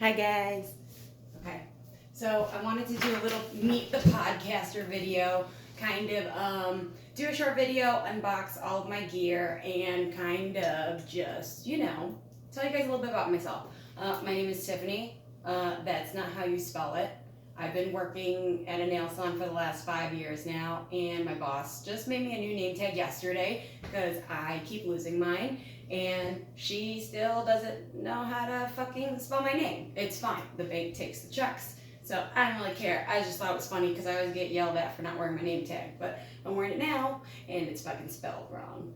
Hi guys. Okay, so I wanted to do a little meet the podcaster video, kind of do a short video, unbox all of my gear, and kind of just, tell you guys a little bit about myself. My name is Tiffany. That's not how you spell it. I've been working at a nail salon for the last 5 years now, and my boss just made me a new name tag yesterday because I keep losing mine, and she still doesn't know how to fucking spell my name. It's fine. The bank takes the checks, so I don't really care. I just thought it was funny because I always get yelled at for not wearing my name tag, but I'm wearing it now, and it's fucking spelled wrong.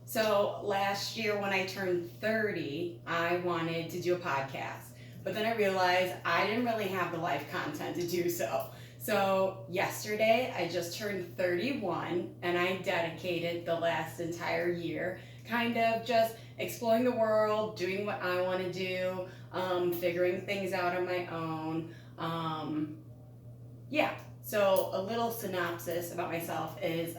So last year when I turned 30, I wanted to do a podcast. But then I realized I didn't really have the life content to do so. So yesterday I just turned 31 and I dedicated the last entire year kind of just exploring the world, doing what I want to do, figuring things out on my own. So a little synopsis about myself is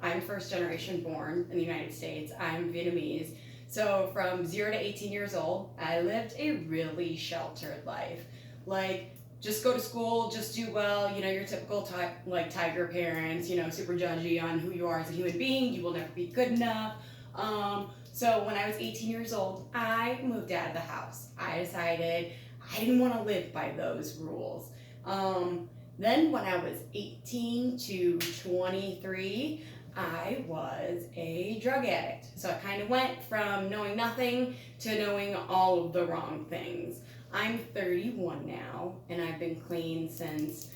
I'm first generation born in the United States. I'm Vietnamese. So from 0 to 18 years old, I lived a really sheltered life. Like, just go to school, just do well, your typical tiger parents, super judgy on who you are as a human being. You will never be good enough. So when I was 18 years old, I moved out of the house. I decided I didn't want to live by those rules. Then when I was 18 to 23, I was a drug addict. So I kind of went from knowing nothing to knowing all of the wrong things. I'm 31 now, and I've been clean since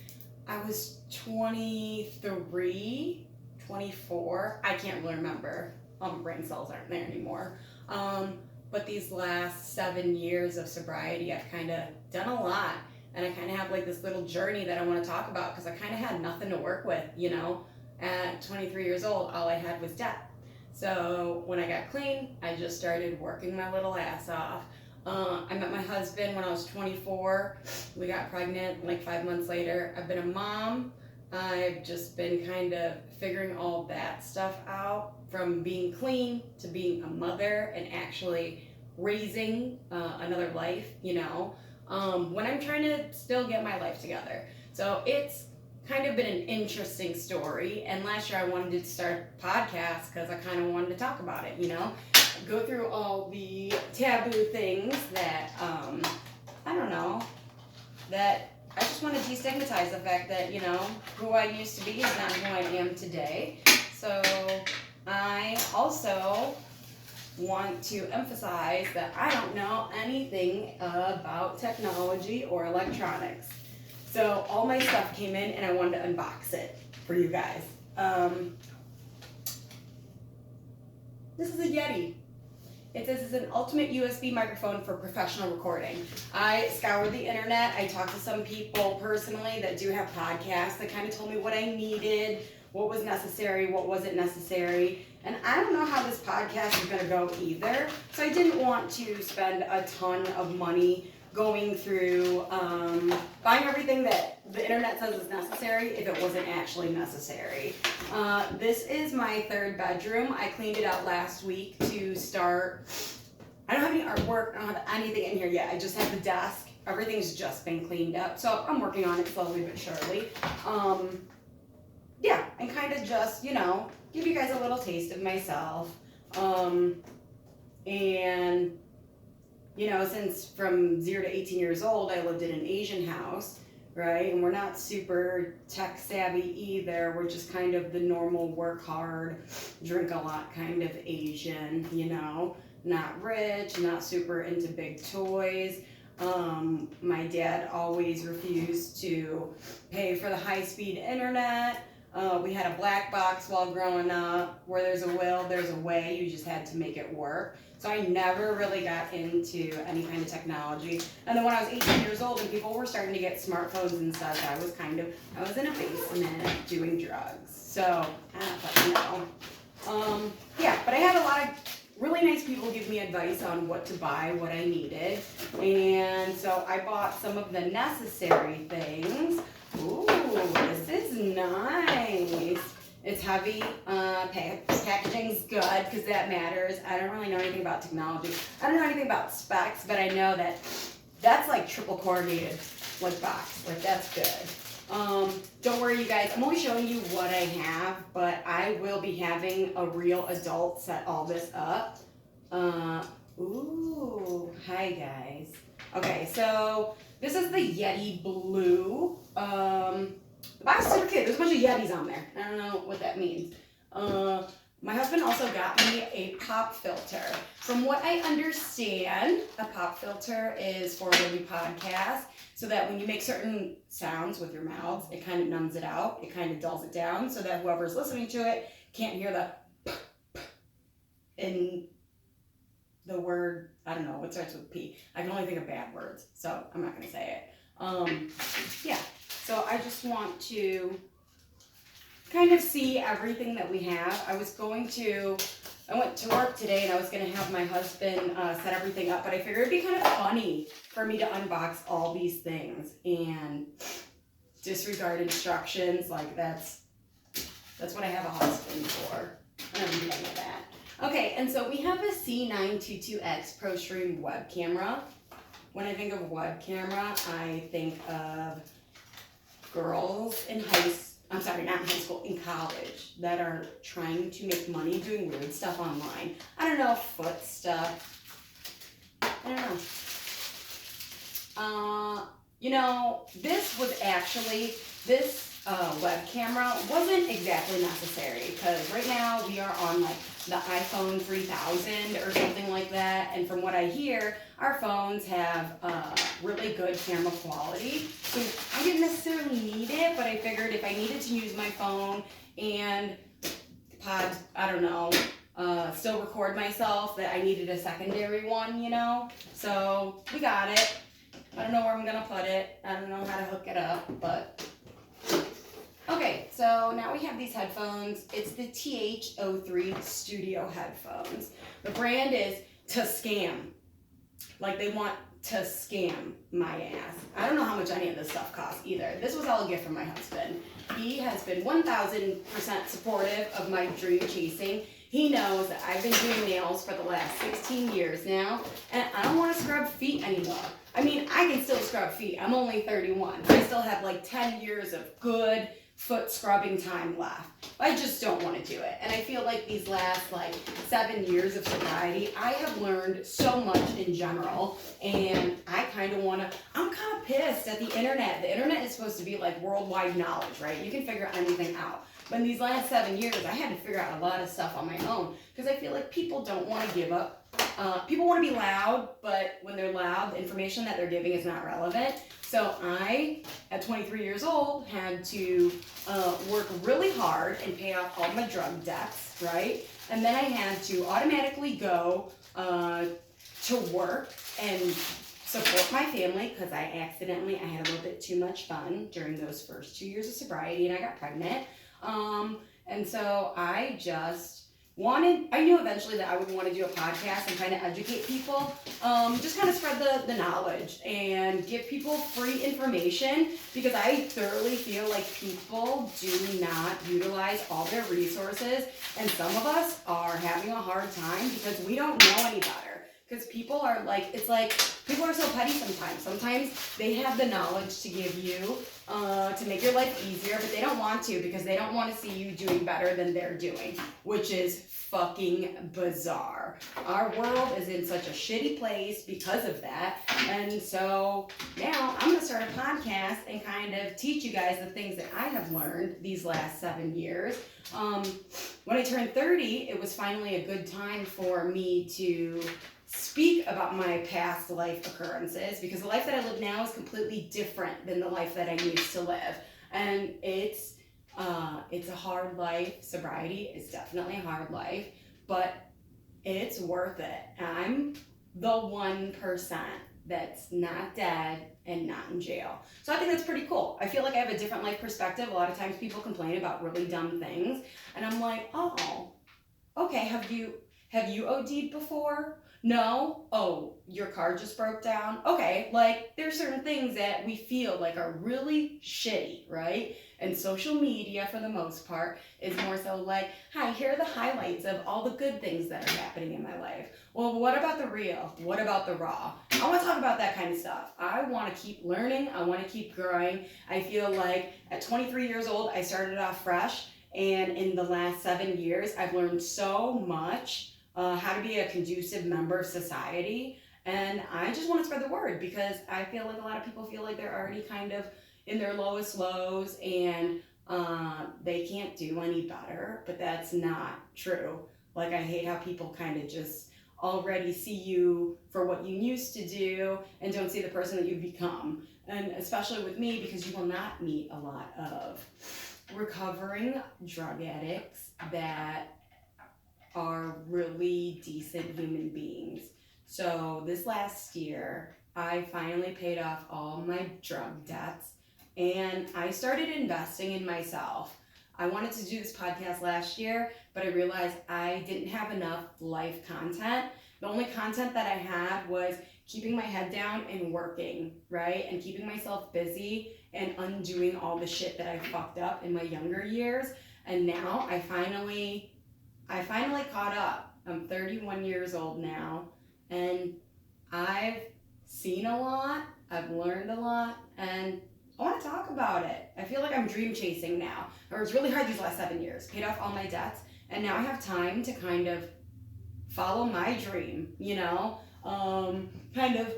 I was 23, 24. I can't really remember. All my brain cells aren't there anymore. But these last 7 years of sobriety, I've kind of done a lot. And I kind of have like this little journey that I want to talk about because I kind of had nothing to work with, At 23 years old, all I had was debt. So when I got clean, I just started working my little ass off. I met my husband when I was 24. We got pregnant like 5 months later. I've been a mom. I've just been kind of figuring all that stuff out, from being clean to being a mother and actually raising another life, when I'm trying to still get my life together. So it's kind of been an interesting story, and last year I wanted to start a podcast because I kind of wanted to talk about it, go through all the taboo things that that I just want to destigmatize the fact that who I used to be is not who I am today. So I also want to emphasize that I don't know anything about technology or electronics. So all my stuff came in and I wanted to unbox it for you guys. This is a Yeti. It says it's an ultimate USB microphone for professional recording. I scoured the internet. I talked to some people personally that do have podcasts that kind of told me what I needed, what was necessary, what wasn't necessary. And I don't know how this podcast is going to go either. So I didn't want to spend a ton of money going through buying everything that the internet says is necessary if it wasn't actually necessary. This is my third bedroom. I cleaned it out last week to start. I don't have any artwork. I don't have anything in here yet. I just have the desk. Everything's just been cleaned up. So I'm working on it slowly but surely. And kind of just, give you guys a little taste of myself. Since from 0 to 18 years old, I lived in an Asian house, right? And we're not super tech savvy either. We're just kind of the normal work hard, drink a lot kind of Asian, not rich, not super into big toys. My dad always refused to pay for the high-speed internet. We had a black box while growing up. Where there's a will, there's a way. You just had to make it work. So I never really got into any kind of technology. And then when I was 18 years old and people were starting to get smartphones and such, I was in a basement doing drugs. So, I don't fucking know. But I had a lot of really nice people give me advice on what to buy, what I needed. And so I bought some of the necessary things. Ooh, this is nice. It's heavy. Packaging's good because that matters. I don't really know anything about technology. I don't know anything about specs, but I know that that's like triple corrugated, like box. Like that's good. Don't worry, you guys. I'm only showing you what I have, but I will be having a real adult set all this up. Ooh, hi guys. Okay, so this is the Yeti Blue. The box is super cute. There's a bunch of Yetis on there. I don't know what that means. My husband also got me a pop filter. From what I understand, a pop filter is for when you podcast, so that when you make certain sounds with your mouths, it kind of numbs it out. It kind of dulls it down so that whoever's listening to it can't hear the in the word, I don't know, what starts with P. I can only think of bad words, so I'm not going to say it. Yeah, so I just want to kind of see everything that we have. I went to work today and I was going to have my husband set everything up, but I figured it'd be kind of funny for me to unbox all these things and disregard instructions. Like that's what I have a husband for. I don't do any of that. Okay, and so we have a C922X ProStream web camera. When I think of web camera, I think of girls in in college that are trying to make money doing weird stuff online. I don't know, foot stuff. I don't know. This web camera wasn't exactly necessary because right now we are on like the iPhone 3000 or something like that, and from what I hear, our phones have really good camera quality. So I didn't necessarily need it, but I figured if I needed to use my phone and still record myself, that I needed a secondary one, So we got it. I don't know where I'm gonna put it. I don't know how to hook it up, but okay, so now we have these headphones. It's the TH-03 Studio headphones. The brand is to scam. Like they want to scam my ass. I don't know how much any of this stuff costs either. This was all a gift from my husband. He has been 1000% supportive of my dream chasing. He knows that I've been doing nails for the last 16 years now, and I don't want to scrub feet anymore. I mean, I can still scrub feet. I'm only 31. I still have like 10 years of good foot scrubbing time left. I just don't want to do it. And I feel like these last like 7 years of sobriety, I have learned so much in general, and I kind of want to, I'm kind of pissed at the internet. The internet is supposed to be like worldwide knowledge, right? You can figure anything out. But in these last 7 years, I had to figure out a lot of stuff on my own because I feel like people don't want to give up. People want to be loud, but when they're loud, the information that they're giving is not relevant. So I, at 23 years old, had to work really hard and pay off all my drug debts, right? And then I had to automatically go to work and support my family because I had a little bit too much fun during those first 2 years of sobriety, and I got pregnant. And so I knew eventually that I would want to do a podcast and kind of educate people, just kind of spread the knowledge and give people free information, because I thoroughly feel like people do not utilize all their resources, and some of us are having a hard time because we don't know any better. Because people are people are so petty sometimes. Sometimes they have the knowledge to give you, to make your life easier, but they don't want to because they don't want to see you doing better than they're doing, which is fucking bizarre. Our world is in such a shitty place because of that. And so now I'm going to start a podcast and kind of teach you guys the things that I have learned these last 7 years. When I turned 30, it was finally a good time for me to speak about my past life occurrences, because the life that I live now is completely different than the life that I used to live. And it's a hard life. Sobriety is definitely a hard life, but it's worth it. I'm the 1% that's not dead and not in jail. So I think that's pretty cool. I feel like I have a different life perspective. A lot of times people complain about really dumb things, and I'm like, oh, okay, have you OD'd before? No? Oh, your car just broke down? Okay, like there's certain things that we feel like are really shitty, right? And social media, for the most part, is more so like, hi, here are the highlights of all the good things that are happening in my life. Well, what about the real? What about the raw? I want to talk about that kind of stuff. I want to keep learning. I want to keep growing. I feel like at 23 years old, I started off fresh. And in the last 7 years, I've learned so much how to be a conducive member of society. And I just want to spread the word because I feel like a lot of people feel like they're already kind of in their lowest lows and they can't do any better. But that's not true. Like, I hate how people kind of just already see you for what you used to do and don't see the person that you've become. And especially with me, because you will not meet a lot of recovering drug addicts that are really decent human beings. So this last year, I finally paid off all my drug debts and I started investing in myself. I wanted to do this podcast last year, but I realized I didn't have enough life content. The only content that I had was keeping my head down and working, right? And keeping myself busy and undoing all the shit that I fucked up in my younger years. And now I finally caught up. I'm 31 years old now, and I've seen a lot, I've learned a lot, and I want to talk about it. I feel like I'm dream chasing now. It was really hard these last 7 years, paid off all my debts, and now I have time to kind of follow my dream, kind of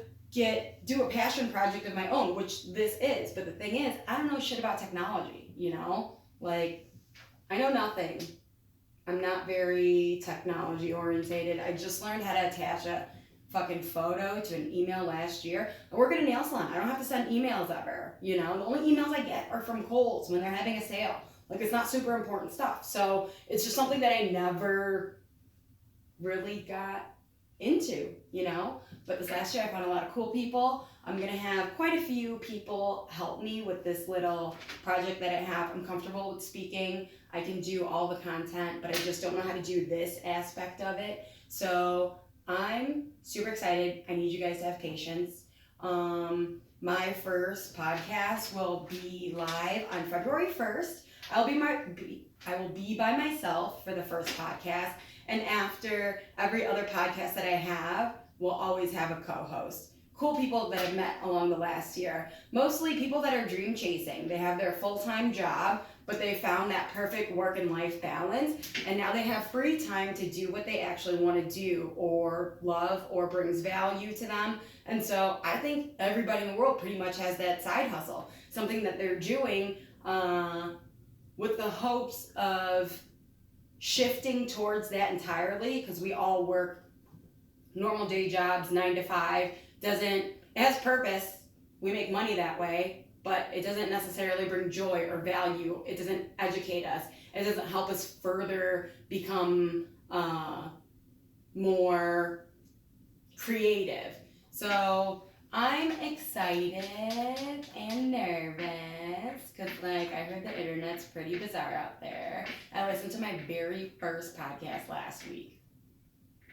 do a passion project of my own, which this is. But the thing is, I don't know shit about technology, like I know nothing. I'm not very technology orientated. I just learned how to attach a fucking photo to an email last year. I work at a nail salon. I don't have to send emails ever. The only emails I get are from Kohl's when they're having a sale. Like, it's not super important stuff. So it's just something that I never really got into, But this last year I found a lot of cool people. I'm going to have quite a few people help me with this little project that I have. I'm comfortable with speaking. I can do all the content, but I just don't know how to do this aspect of it. So I'm super excited. I need you guys to have patience. My first podcast will be live on February 1st. I will be by myself for the first podcast. And after every other podcast that I have, we'll always have a co-host. Cool people that I've met along the last year. Mostly people that are dream chasing. They have their full-time job, but they found that perfect work and life balance. And now they have free time to do what they actually want to do or love or brings value to them. And so I think everybody in the world pretty much has that side hustle. Something that they're doing with the hopes of shifting towards that entirely, because we all work normal day jobs, 9 to 5. It has purpose. We make money that way, but it doesn't necessarily bring joy or value. It doesn't educate us. It doesn't help us further become more creative. So I'm excited and nervous because, I heard the internet's pretty bizarre out there. I listened to my very first podcast last week,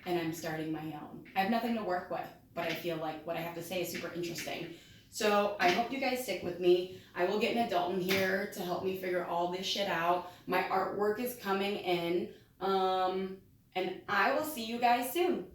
and I'm starting my own. I have nothing to work with, but I feel like what I have to say is super interesting. So I hope you guys stick with me. I will get an adult in here to help me figure all this shit out. My artwork is coming in, and I will see you guys soon.